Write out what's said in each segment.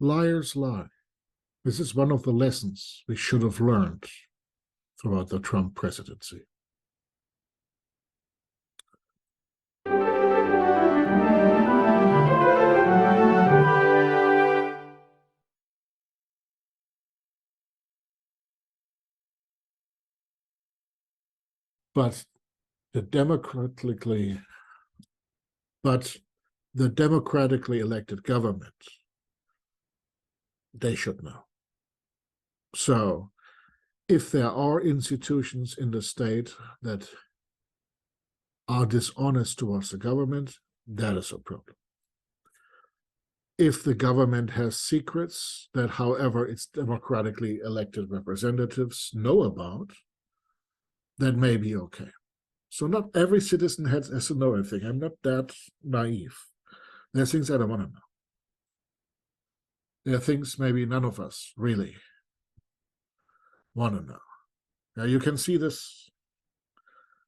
Liars lie. This is one of the lessons we should have learned throughout the Trump presidency. But the democratically elected government, they should know. So if there are institutions in the state that are dishonest towards the government, that is a problem. If the government has secrets that, however, its democratically elected representatives know about, that may be okay. So not every citizen has to know everything. I'm not that naive. There are things I don't want to know. There are things maybe none of us really want to know. Now you can see this,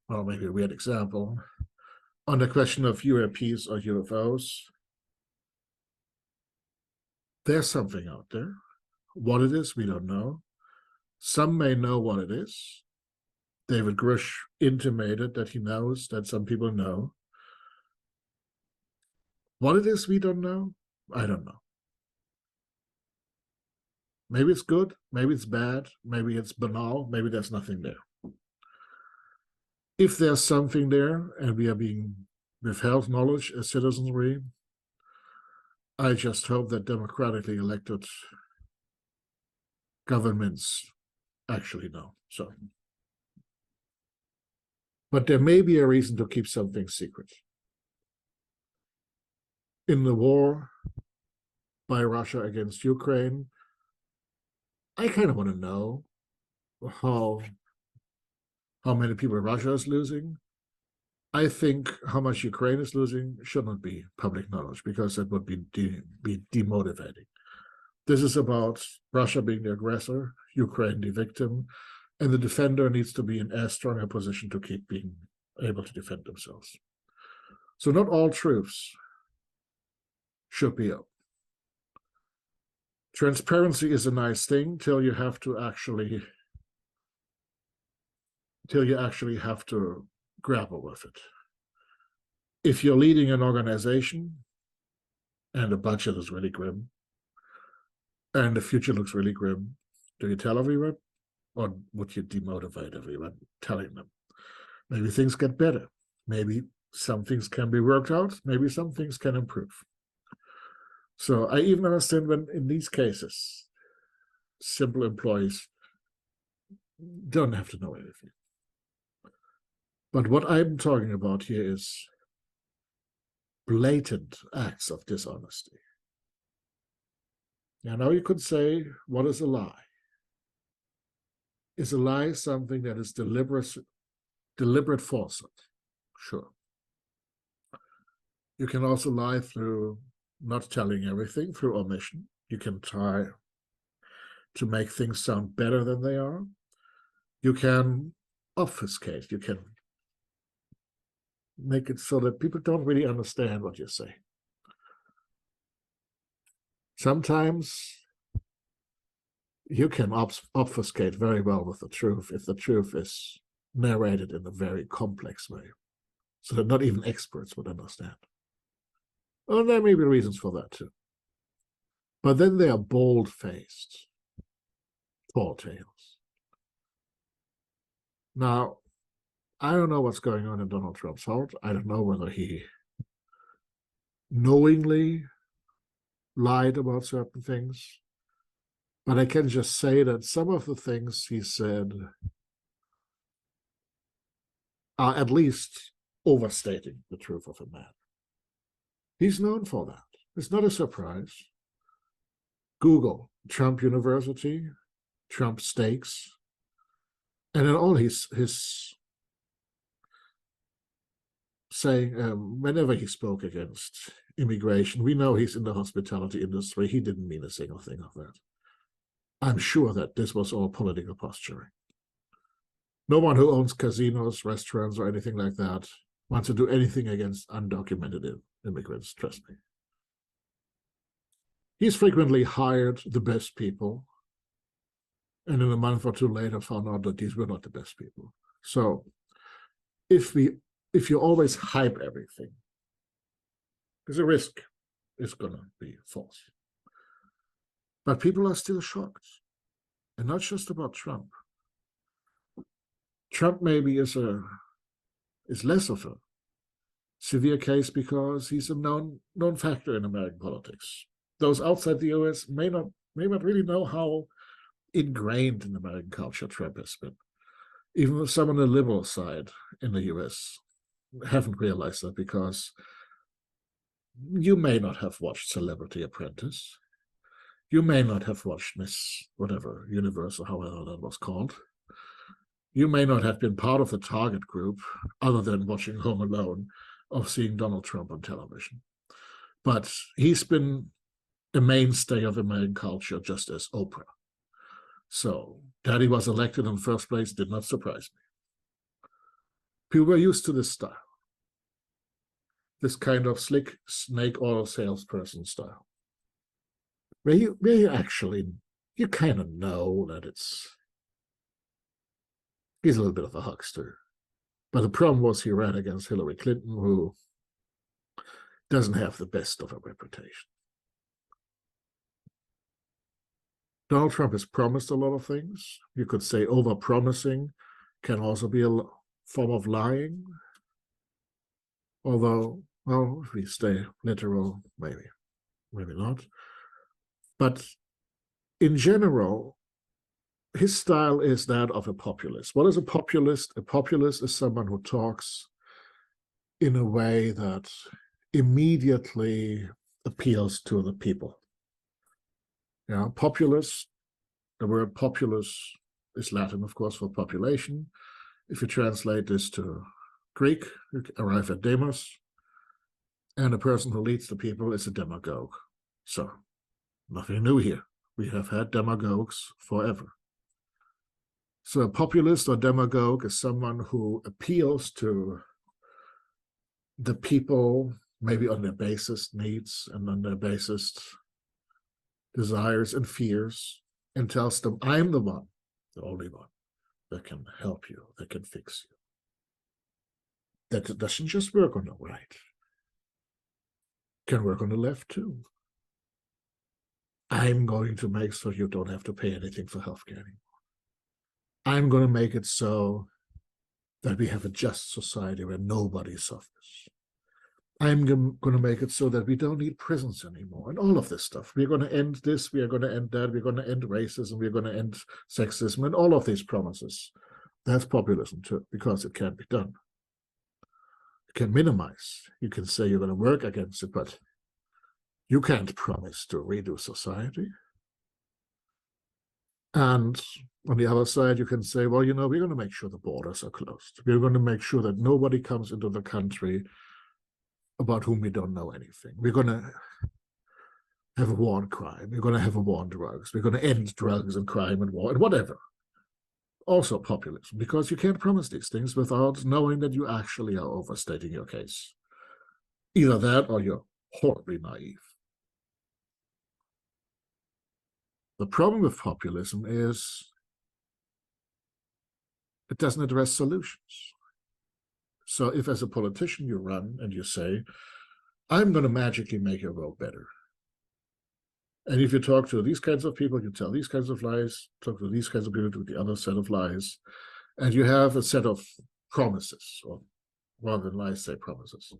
well, maybe a weird example, on the question of UAPs or UFOs. There's something out there. What it is, we don't know. Some may know what it is. David Grush intimated that he knows, that some people know. What it is we don't know, I don't know. Maybe it's good, maybe it's bad, maybe it's banal, maybe there's nothing there. If there's something there and we are being withheld knowledge as citizenry, I just hope that democratically elected governments actually know. So, but there may be a reason to keep something secret. In the war by Russia against Ukraine, I kind of want to know how many people Russia is losing. I think how much Ukraine is losing should not be public knowledge, because that would be demotivating. This is about Russia being the aggressor, Ukraine the victim, and the defender needs to be in as strong a position to keep being able to defend themselves. So not all truths should be out. Transparency is a nice thing till you actually have to grapple with it. If you're leading an organization and the budget is really grim and the future looks really grim, do you tell everyone, or would you demotivate everyone telling them? Maybe things get better. Maybe some things can be worked out. Maybe some things can improve. So I even understand when in these cases, simple employees don't have to know everything. But what I'm talking about here is blatant acts of dishonesty. Now you could say, what is a lie? Is a lie something that is deliberate falsehood? Sure. You can also lie through not telling everything, through omission. You can try to make things sound better than they are. You can obfuscate. You can make it so that people don't really understand what you say. Sometimes you can obfuscate very well with the truth if the truth is narrated in a very complex way, so that not even experts would understand. Well, there may be reasons for that too. But then they are bold-faced, tall tales. Now, I don't know what's going on in Donald Trump's heart. I don't know whether he knowingly lied about certain things. But I can just say that some of the things he said are at least overstating the truth of a man. He's known for that. It's not a surprise. Google Trump University, Trump Steaks, and then all his saying, whenever he spoke against immigration, we know he's in the hospitality industry. He didn't mean a single thing of that. I'm sure that this was all political posturing. No one who owns casinos, restaurants, or anything like that wants to do anything against undocumented immigrants, trust me. He's frequently hired the best people, and in a month or two later found out that these were not the best people. So if you always hype everything, there's a risk it's going to be false. But people are still shocked, and not just about Trump. Trump maybe is less of a severe case because he's a known factor in American politics. Those outside the US may not really know how ingrained in American culture Trump has been. Even some on the liberal side in the US haven't realized that, because you may not have watched Celebrity Apprentice. You may not have watched Miss whatever Universe or however that was called. You may not have been part of the target group, other than watching Home Alone, of seeing Donald Trump on television. But he's been a mainstay of American culture, just as Oprah. So that he was elected in the first place did not surprise me. People were used to this style, this kind of slick snake oil salesperson style, where you actually, you kind of know that he's a little bit of a huckster. But the problem was he ran against Hillary Clinton, who doesn't have the best of a reputation. Donald Trump has promised a lot of things. You could say over-promising can also be a form of lying. Although, well, if we stay literal, maybe not. But in general, his style is that of a populist. What is a populist? A populist is someone who talks in a way that immediately appeals to the people. Yeah, populist, the word populus is Latin, of course, for population. If you translate this to Greek, you arrive at demos, and the person who leads the people is a demagogue. So, nothing new here. We have had demagogues forever. So a populist or demagogue is someone who appeals to the people, maybe on their basest needs and on their basest desires and fears, and tells them, I'm the one, the only one, that can help you, that can fix you. That doesn't just work on the right. It can work on the left too. I'm going to make so you don't have to pay anything for healthcare anymore. I'm going to make it so that we have a just society where nobody suffers. I'm going to make it so that we don't need prisons anymore, and all of this stuff. We're going to end this, we are going to end that, we're going to end racism, we're going to end sexism, and all of these promises. That's populism too, because it can be done. You can minimize. You can say you're going to work against it, but you can't promise to redo society. And on the other side, you can say, well, we're going to make sure the borders are closed. We're going to make sure that nobody comes into the country about whom we don't know anything. We're going to have a war on crime. We're going to have a war on drugs. We're going to end drugs and crime and war and whatever. Also populism, because you can't promise these things without knowing that you actually are overstating your case. Either that or you're horribly naive. The problem with populism is it doesn't address solutions. So if as a politician you run and you say, I'm going to magically make your world better. And if you talk to these kinds of people, you tell these kinds of lies, talk to these kinds of people, do the other set of lies, and you have a set of promises, or rather than lies, say promises.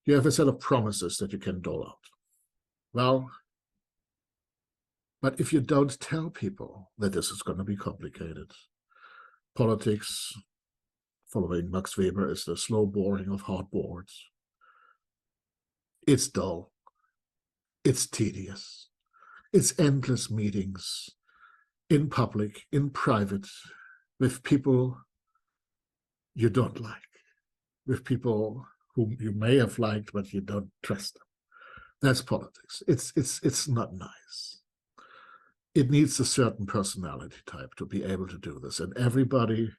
You have a set of promises that you can dole out. Well, but if you don't tell people that this is going to be complicated, politics, following Max Weber, is the slow boring of hard boards. It's dull. It's tedious. It's endless meetings in public, in private, with people you don't like, with people whom you may have liked, but you don't trust them. That's politics. It's not nice. It needs a certain personality type to be able to do this. And everybody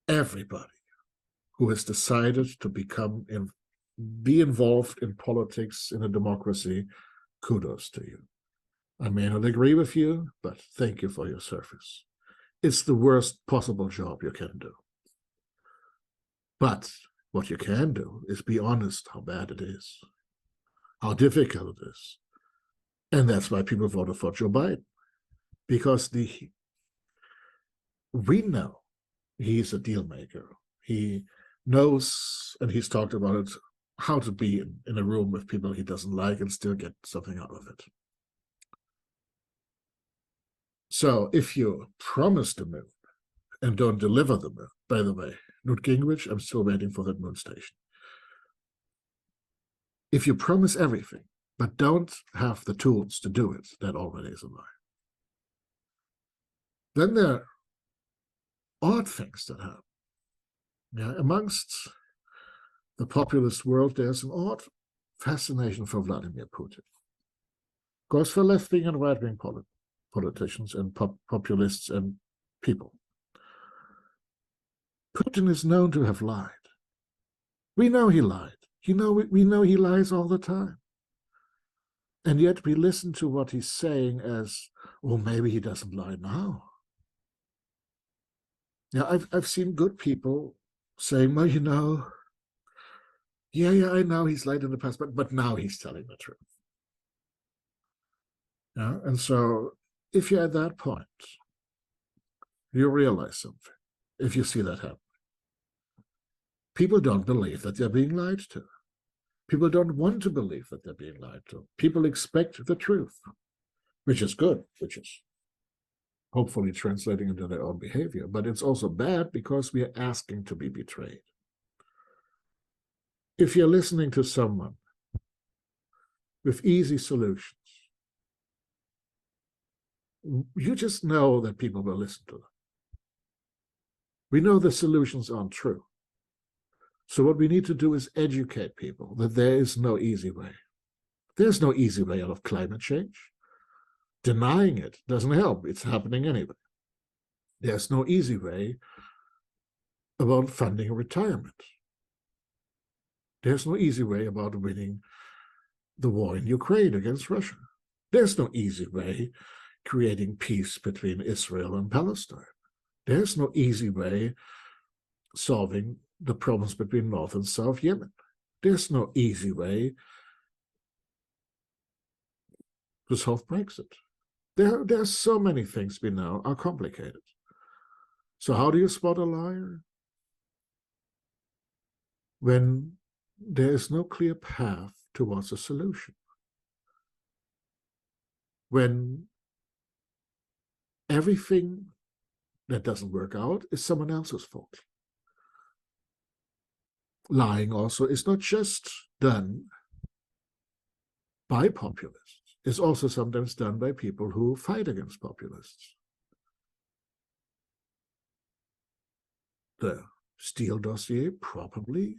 who has decided to be involved in politics in a democracy kudos to you. I may not agree with you, but thank you for your service. It's the worst possible job you can do. But what you can do is be honest how bad it is, how difficult it is. And that's why people voted for Joe Biden. Because we know he's a deal maker. He knows, and he's talked about it, how to be in a room with people he doesn't like and still get something out of it. So if you promise the moon and don't deliver the moon, by the way, Newt Gingrich, I'm still waiting for that moon station. If you promise everything, but don't have the tools to do it, that already is a lie. Then there are odd things that happen. Yeah, amongst the populist world, there's an odd fascination for Vladimir Putin. Goes for left-wing and right-wing politicians and populists and people. Putin is known to have lied. We know he lied. We know he lies all the time. And yet we listen to what he's saying as, well, maybe he doesn't lie now. Yeah, I've seen good people saying, well, yeah, I know he's lied in the past, but now he's telling the truth. Yeah, and so if you're at that point, you realize something, if you see that happen. People don't believe that they're being lied to. People don't want to believe that they're being lied to. People expect the truth, which is good, which is hopefully translating into their own behavior. But it's also bad because we are asking to be betrayed. If you're listening to someone with easy solutions, you just know that people will listen to them. We know the solutions aren't true. So what we need to do is educate people that there is no easy way. There's no easy way out of climate change. Denying it doesn't help. It's happening anyway. There's no easy way about funding retirement. There's no easy way about winning the war in Ukraine against Russia. There's no easy way creating peace between Israel and Palestine. There's no easy way solving the problems between North and South Yemen. There's no easy way to solve Brexit. There are so many things we know are complicated. So how do you spot a liar? When there is no clear path towards a solution. When everything that doesn't work out is someone else's fault. Lying also is not just done by populists. It's also sometimes done by people who fight against populists. The Steele dossier probably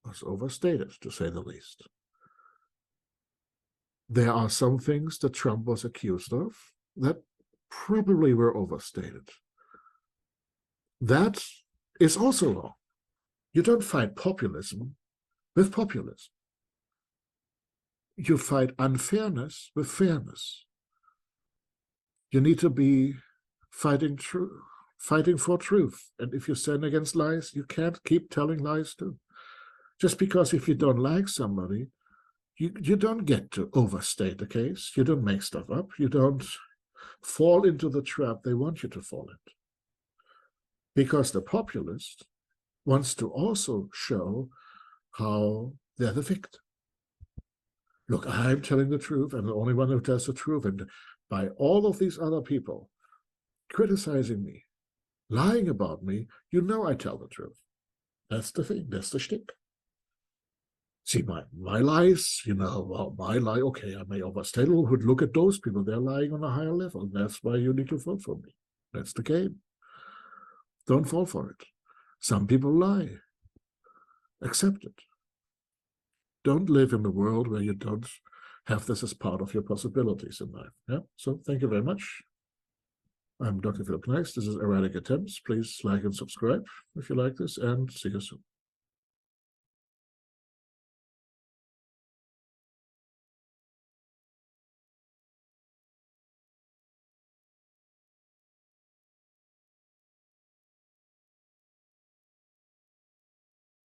was overstated, to say the least. There are some things that Trump was accused of that probably were overstated. That is also wrong. You don't fight populism with populism. You fight unfairness with fairness. You need to be fighting for truth. And if you stand against lies, you can't keep telling lies too. Just because if you don't like somebody, you don't get to overstate the case. You don't make stuff up. You don't fall into the trap they want you to fall into. Because the populist wants to also show how they're the victim. Look, I'm telling the truth. I'm the only one who tells the truth. And by all of these other people criticizing me, lying about me, you know I tell the truth. That's the thing. That's the shtick. See, my lies, well, my lie, okay, I may overstate. But look at those people. They're lying on a higher level. That's why you need to vote for me. That's the game. Don't fall for it. Some people lie. Accept it. Don't live in a world where you don't have this as part of your possibilities in life. Yeah. So thank you very much. I'm Dr. Philip Kneiss. This is Erratic Attempts. Please like and subscribe if you like this, and see you soon.